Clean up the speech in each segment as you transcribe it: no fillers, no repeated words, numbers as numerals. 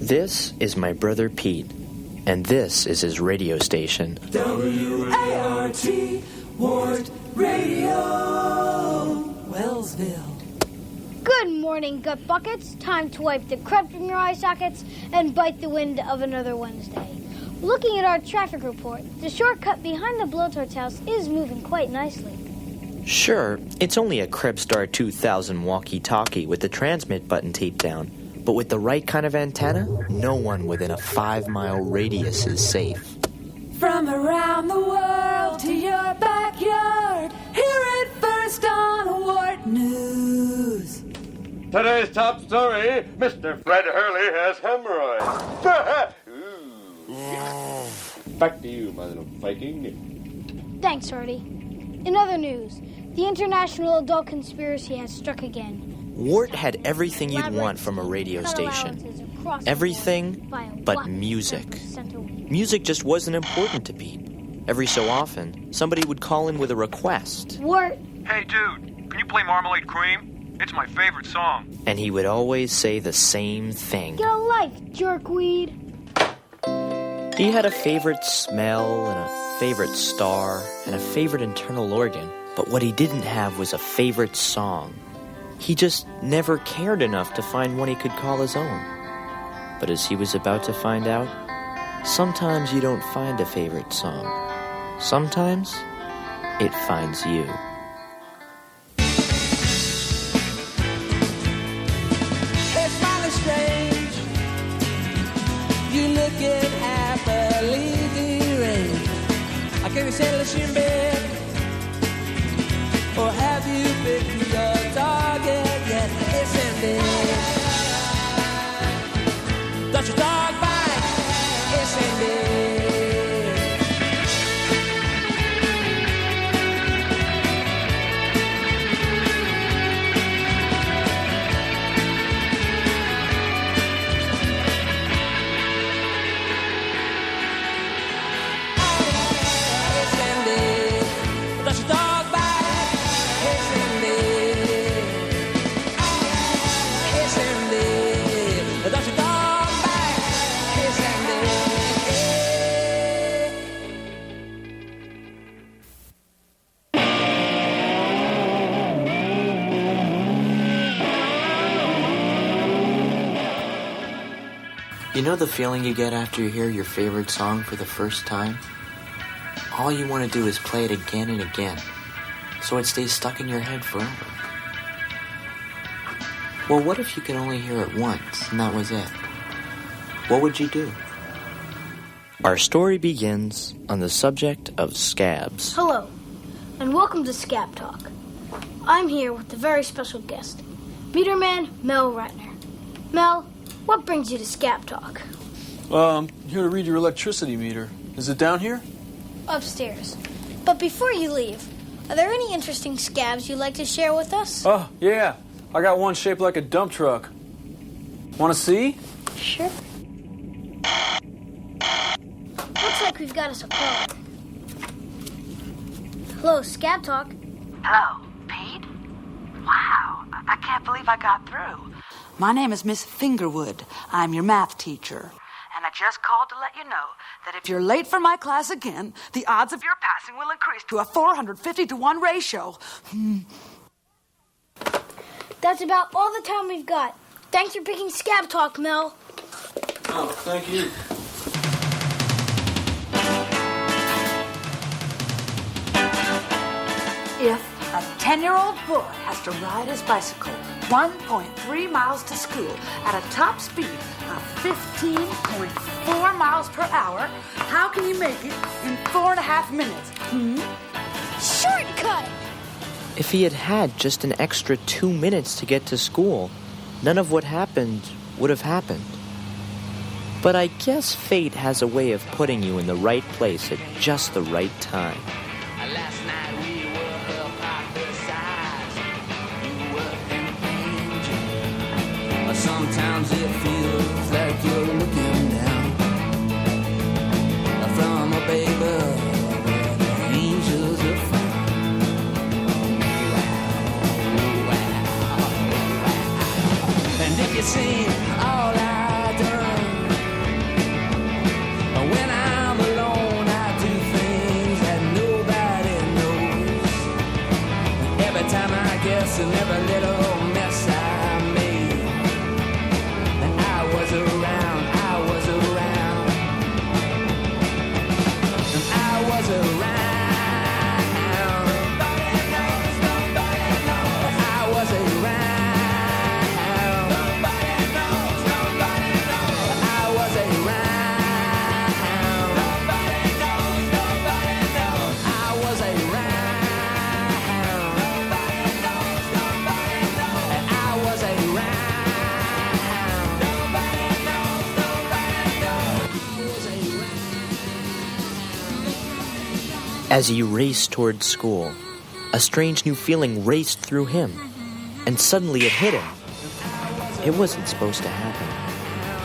This is my brother Pete, and this is his radio station. W-A-R-T, Wart Radio, Wellsville. Good morning, gut buckets. Time to wipe the crud from your eye sockets and bite the wind of another Wednesday. Looking at our traffic report, the shortcut behind the blowtorch house is moving quite nicely. Sure, it's only a Krebstar 2000 walkie-talkie with the transmit button taped down. But with the right kind of antenna, no one within a 5-mile radius is safe. From around the world to your backyard, hear it first on Wart News. Today's top story, Mr. Fred Hurley has hemorrhoids. Back to you, my little Viking. Thanks, Artie. In other news, the international adult conspiracy has struck again. Wart had everything you'd want from a radio station. Everything but music. Music just wasn't important to Pete. Every so often, somebody would call in with a request. Wart. Hey, dude, can you play Marmalade Cream? It's my favorite song. And he would always say the same thing. Get a life, jerkweed. He had a favorite smell and a favorite star and a favorite internal organ. But what he didn't have was a favorite song. He just never cared enough to find one he could call his own. But as he was about to find out, sometimes you don't find a favorite song. Sometimes it finds you. It's finally strange. You looking happily deranged. I can't settle in bed. Or have you picked your target yet? It's ended. Does your dog bite? It's ended. It's ended. Does your dog bite? You know the feeling you get after you hear your favorite song for the first time? All you want to do is play it again and again, so it stays stuck in your head forever. Well, what if you could only hear it once, and that was it? What would you do? Our story begins on the subject of scabs. Hello, and welcome to Scab Talk. I'm here with a very special guest, Meterman Mel Ratner. Mel, what brings you to Scab Talk? I'm here to read your electricity meter. Is it down here? Upstairs. But before you leave, are there any interesting scabs you'd like to share with us? Oh, yeah. I got one shaped like a dump truck. Want to see? Sure. Looks like we've got us a caller. Hello, Scab Talk. Hello, Pete? Wow, I can't believe I got through. My name is Miss Fingerwood. I'm your math teacher. And I just called to let you know that if you're late for my class again, the odds of your passing will increase to a 450-to-1 ratio. That's about all the time we've got. Thanks for picking Scab Talk, Mel. Oh, thank you. If a 10-year-old boy has to ride his bicycle 1.3 miles to school at a top speed of 15.4 miles per hour, how can you make it in 4.5 minutes? Shortcut! If he had had just an extra 2 minutes to get to school, none of what happened would have happened. But I guess fate has a way of putting you in the right place at just the right time. Last night we were up at the sides. You were in danger. Sometimes it feels like you're looking down from a baby where the angels are found. Wow. And if you seen all I done notes and every little mess I made. And I was around, I was around, and I was around. Nobody knows, nobody knows. I was around. Nobody knows, nobody knows. I was around. Nobody knows, nobody knows. I was around. Nobody knows, nobody knows. And I was around. Nobody knows, nobody knows. I was around. As he raced toward school, a strange new feeling raced through him, and suddenly it hit him. It wasn't supposed to happen.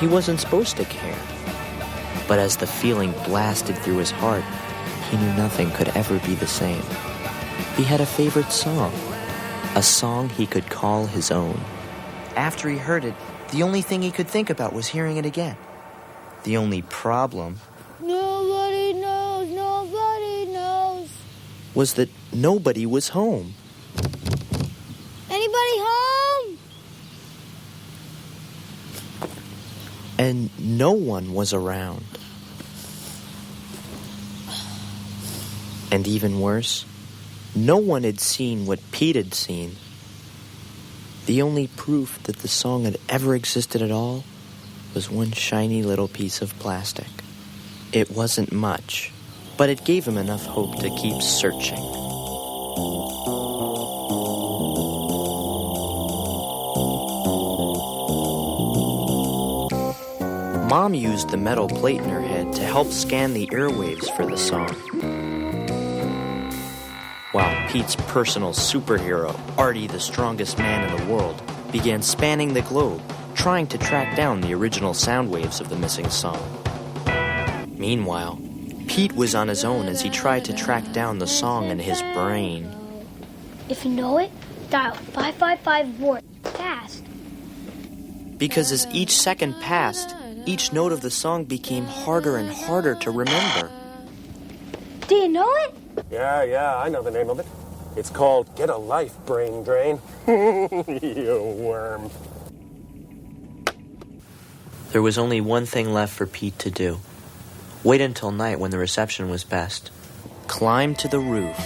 He wasn't supposed to care. But as the feeling blasted through his heart, he knew nothing could ever be the same. He had a favorite song, a song he could call his own. After he heard it, the only thing he could think about was hearing it again. The only problem Nobody knows was that nobody was home. Anybody home? And no one was around. And even worse, no one had seen what Pete had seen. The only proof that the song had ever existed at all was one shiny little piece of plastic. It wasn't much, but it gave him enough hope to keep searching. Mom used the metal plate in her head to help scan the airwaves for the song. While Pete's personal superhero, Artie, the strongest man in the world, began spanning the globe, trying to track down the original sound waves of the missing song. Meanwhile, Pete was on his own as he tried to track down the song in his brain. If you know it, dial 555-WART fast. Because as each second passed, each note of the song became harder and harder to remember. Do you know it? Yeah, I know the name of it. It's called Get a Life, Brain Drain. You worm. There was only one thing left for Pete to do. Wait until night when the reception was best. Climb to the roof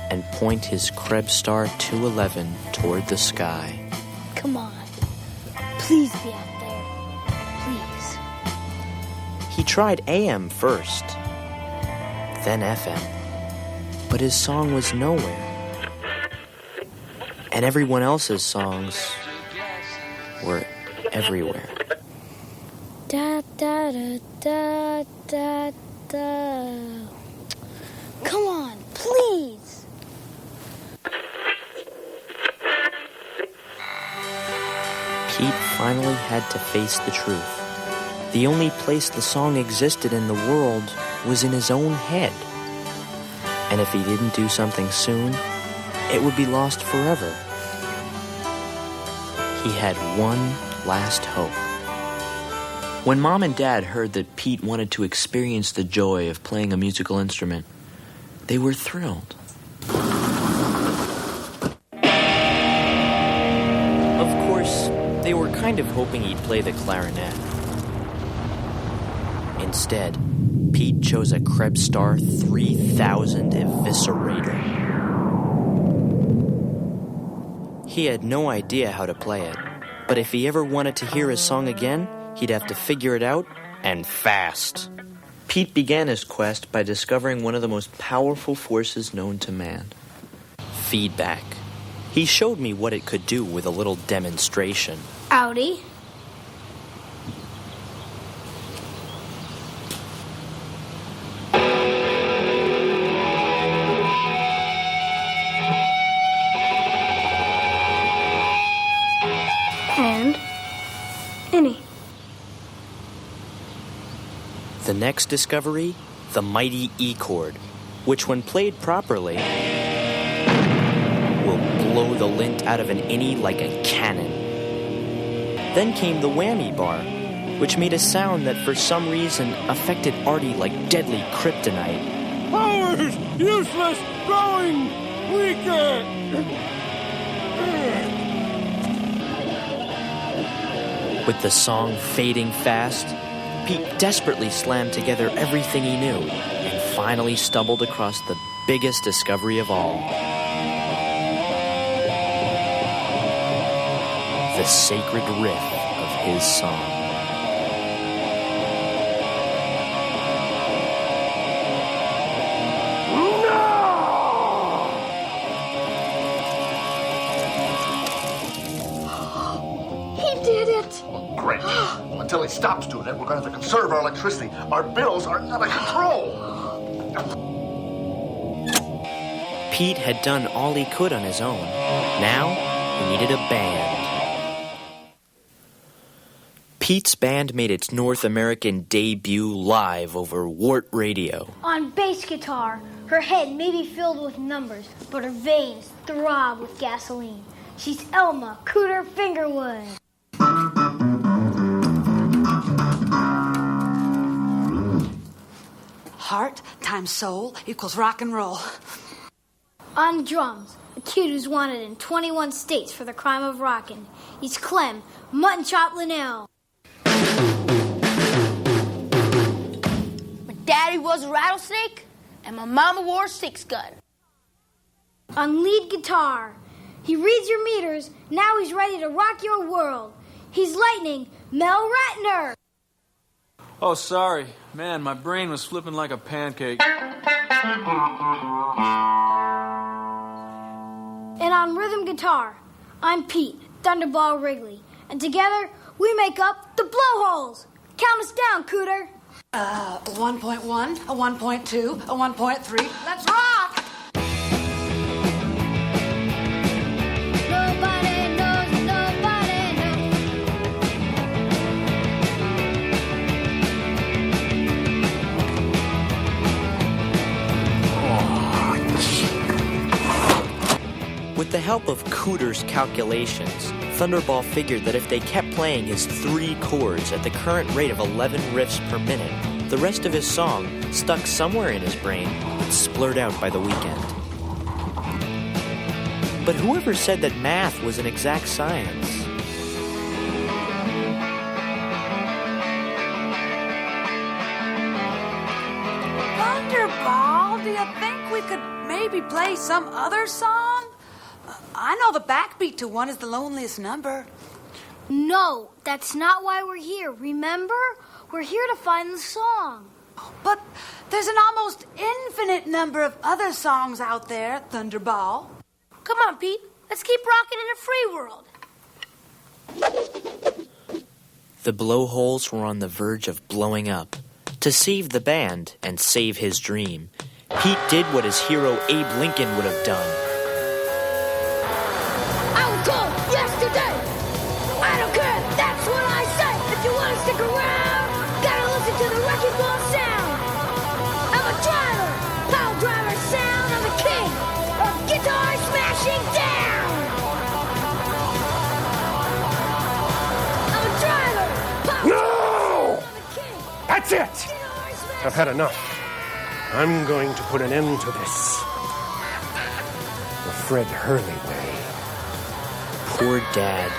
and point his Krebstar 211 toward the sky. Come on. Please be out there. Please. He tried AM first, then FM, but his song was nowhere. And everyone else's songs were everywhere. Da da da da da da. Come on, please. Pete finally had to face the truth. The only place the song existed in the world was in his own head. And if he didn't do something soon, it would be lost forever. He had one last hope. When Mom and Dad heard that Pete wanted to experience the joy of playing a musical instrument, they were thrilled. Of course, they were kind of hoping he'd play the clarinet. Instead, Pete chose a Krebstar 3000 Eviscerator. He had no idea how to play it, but if he ever wanted to hear his song again, he'd have to figure it out, and fast. Pete began his quest by discovering one of the most powerful forces known to man: feedback. He showed me what it could do with a little demonstration. Audi. And any. The next discovery, the mighty E chord, which when played properly, will blow the lint out of an innie like a cannon. Then came the whammy bar, which made a sound that for some reason affected Artie like deadly kryptonite. Powers useless, growing weaker. With the song fading fast, Pete desperately slammed together everything he knew and finally stumbled across the biggest discovery of all. The sacred riff of his song. Great. Well, until he stops doing it, we're going to have to conserve our electricity. Our bills are out of control. Pete had done all he could on his own. Now, he needed a band. Pete's band made its North American debut live over Wart Radio. On bass guitar, her head may be filled with numbers, but her veins throb with gasoline. She's Elma Cooter Fingerwood. Heart times soul equals rock and roll. On drums, a kid who's wanted in 21 states for the crime of rockin'. He's Clem Mutton Chop Linnell. My daddy was a rattlesnake, and my mama wore a six-gun. On lead guitar, he reads your meters, now he's ready to rock your world. He's Lightning Mel Ratner. Oh, sorry. Man, my brain was flipping like a pancake. And on rhythm guitar, I'm Pete, Thunderball Wrigley. And together, we make up the Blowholes. Count us down, Cooter. 1.1, a 1.2, a 1.3. Let's rock! Nobody knows, nobody knows. With the help of Cooter's calculations, Thunderball figured that if they kept playing his 3 chords at the current rate of 11 riffs per minute, the rest of his song, stuck somewhere in his brain, would splurt out by the weekend. But whoever said that math was an exact science? Thunderball, do you think we could maybe play some other song? I know the backbeat to one is The Loneliest Number. No, that's not why we're here. Remember? We're here to find the song. But there's an almost infinite number of other songs out there, Thunderball. Come on, Pete. Let's keep rocking in a free world. The Blowholes were on the verge of blowing up. To save the band and save his dream, Pete did what his hero Abe Lincoln would have done. I was told yesterday. I don't care. That's what I say. If you want to stick around, gotta listen to the wrecking ball sound. I'm a driver. Pile driver sound. I'm the king of guitar smashing down. I'm a driver. No! That's it! I've had enough. I'm going to put an end to this. The Fred Hurley way. Poor Dad.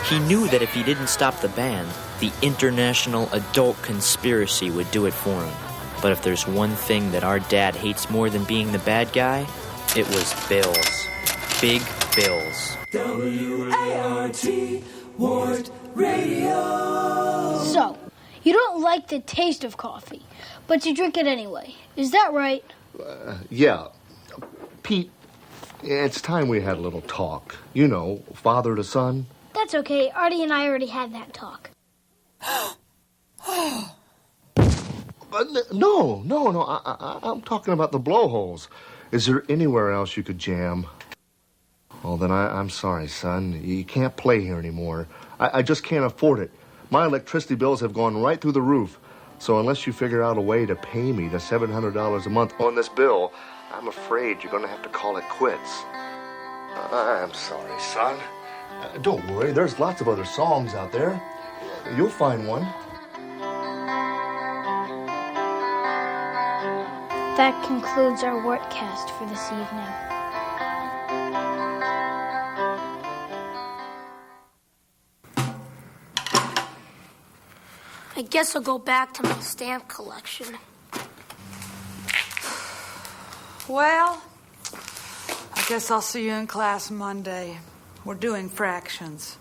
He knew that if he didn't stop the band, the international adult conspiracy would do it for him. But if there's one thing that our dad hates more than being the bad guy, it was bills. Big bills. W-A-R-T, Wart Radio. So, you don't like the taste of coffee, but you drink it anyway. Is that right? Yeah. Pete, it's time we had a little talk. You know, father to son. That's okay. Artie and I already had that talk. No. I'm talking about the Blowholes. Is there anywhere else you could jam? Well, then I'm sorry, son. You can't play here anymore. I just can't afford it. My electricity bills have gone right through the roof. So unless you figure out a way to pay me the $700 a month on this bill, I'm afraid you're going to have to call it quits. I'm sorry, son. Don't worry. There's lots of other songs out there. You'll find one. That concludes our Wartcast for this evening. I guess I'll go back to my stamp collection. Well, I guess I'll see you in class Monday. We're doing fractions.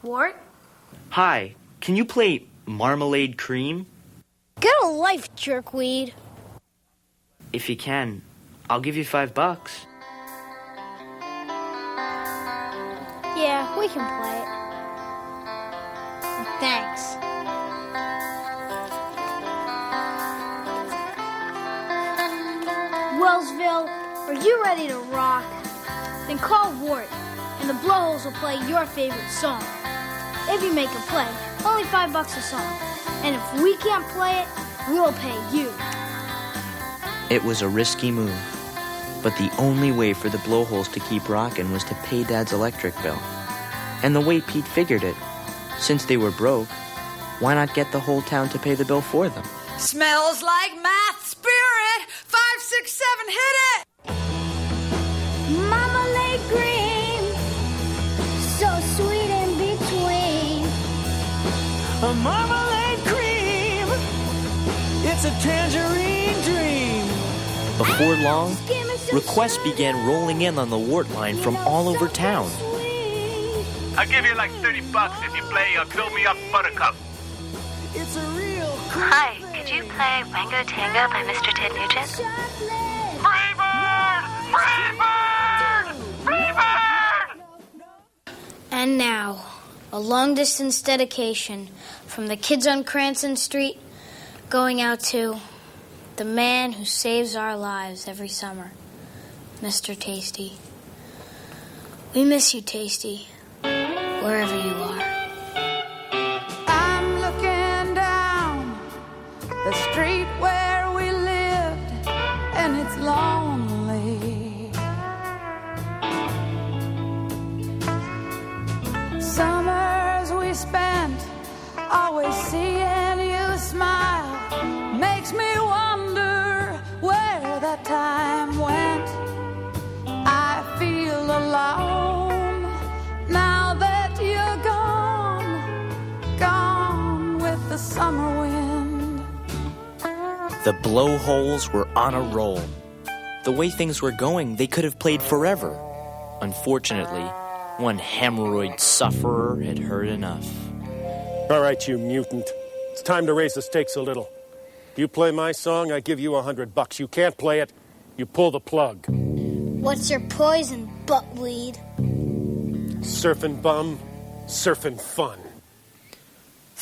Wart? Hi, can you play Marmalade Cream? Get a life, jerkweed. If you can, I'll give you $5. Yeah, we can play it. Thanks. Wellsville, are you ready to rock? Then call Wart, and the Blowholes will play your favorite song. If you make a play, only $5 a song. And if we can't play it, we'll pay you. It was a risky move, but the only way for the Blowholes to keep rocking was to pay Dad's electric bill. And the way Pete figured it, since they were broke, why not get the whole town to pay the bill for them? Smells like math spirit. 5, 6, 7, hit it! Marmalade cream, so sweet in between. A marmalade cream, it's a tangerine dream. Before long, requests began rolling in on the Wart line from all over town. I'll give you like $30 if you play Fill Me Up Buttercup. It's a real Hi, could you play Rango Tango by Mr. Ted Nugent? Freebird! Freebird! Freebird! And now, a long-distance dedication from the kids on Cranston Street going out to the man who saves our lives every summer, Mr. Tasty. We miss you, Tasty, wherever you are. I'm looking down the street where we lived, and it's lonely. Summers we spent always seeing you smile makes me wonder where that time went. I feel alone now that you're gone with the summer wind. The Blowholes were on a roll. The way things were going, they could have played forever. Unfortunately, one hemorrhoid sufferer had heard enough. All right, you mutant. It's time to raise the stakes a little. You play my song, I give you $100. You can't play it, you pull the plug. What's your poison, buttweed? Surfing bum, surfing fun.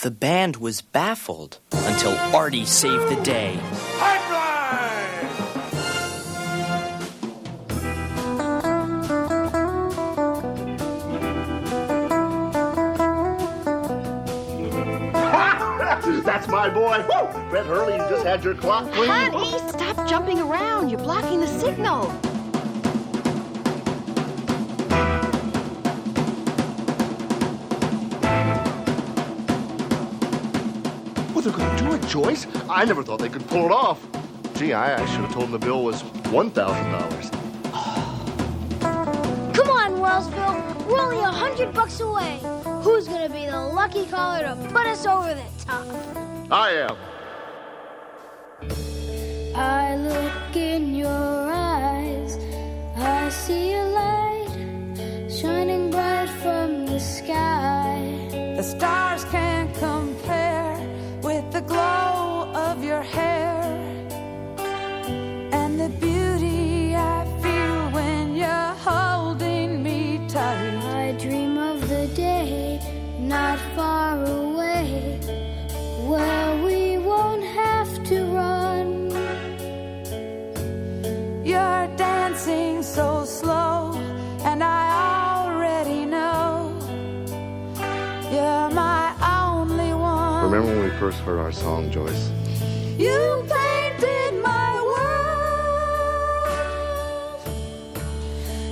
The band was baffled until Artie saved the day. That's my boy. Woo! Fred Hurley, you just had your clock ring. Honey, stop jumping around. You're blocking the signal. What, they're going to do it, Joyce? I never thought they could pull it off. Gee, I should have told them the bill was $1,000. Come on, Wellsville. We're only $100 away. Who's gonna be the lucky caller to put us over the top? I am. I look in your eyes. I see a light shining bright from the sky. The stars can't compare with the glow of your hair and the beauty I feel when you're holding me tight. I dream of the day not far away where we won't have to run. You're dancing so slow, and I already know you're my only one. Remember when we first heard our song, Joyce? You painted my world.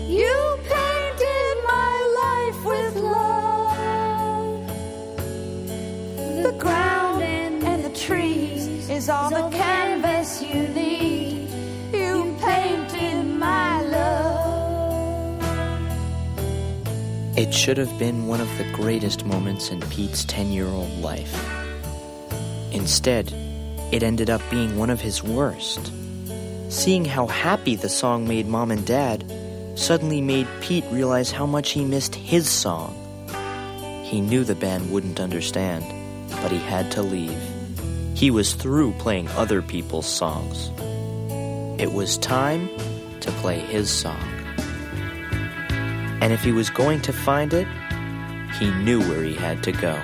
You painted my life with love. The ground and the trees is all the canvas you need. You painted my It should have been one of the greatest moments in Pete's 10-year-old life. Instead, it ended up being one of his worst. Seeing how happy the song made Mom and Dad suddenly made Pete realize how much he missed his song. He knew the band wouldn't understand, but he had to leave. He was through playing other people's songs. It was time to play his song. And if he was going to find it, he knew where he had to go.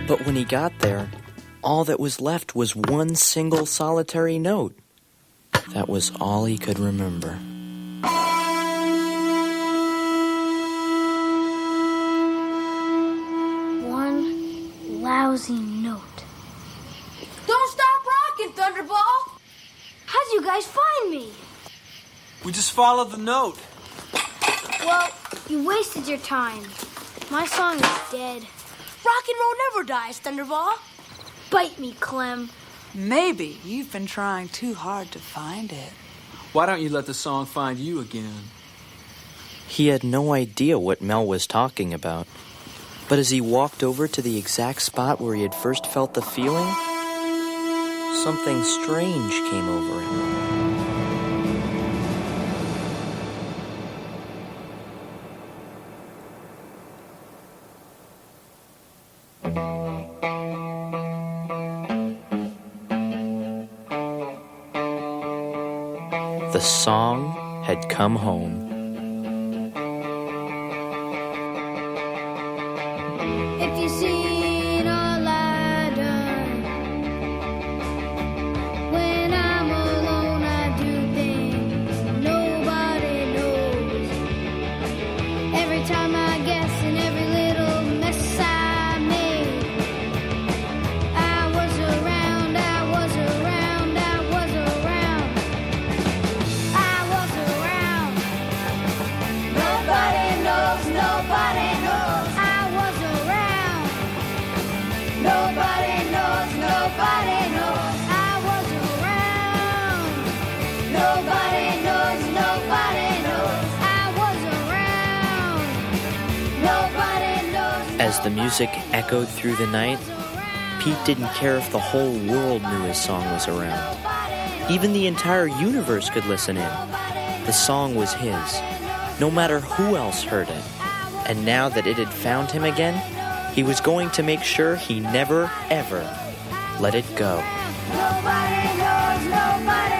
But when he got there, all that was left was one single solitary note. That was all he could remember. One lousy note. Don't stop rocking, Thunderball! How'd you guys find me? We just followed the note. Well, you wasted your time. My song is dead. Rock and roll never dies, Thunderball. Bite me, Clem. Maybe you've been trying too hard to find it. Why don't you let the song find you again? He had no idea what Mel was talking about. But as he walked over to the exact spot where he had first felt the feeling, something strange came over him. The song had come home. If you seen all I done, when I'm alone I do things nobody knows. Every time I guess and every little mess I made, I was around, I was around, I was around, I was around. Nobody knows, nobody knows. I was around. Nobody knows, nobody knows. I was around. Nobody knows, nobody knows. I was around. Nobody knows. As the music echoed through the night, Pete didn't care if the whole world knew his song was around. Even the entire universe could listen in. The song was his, no matter who else heard it. And now that it had found him again, he was going to make sure he never, ever let it go. Nobody knows, nobody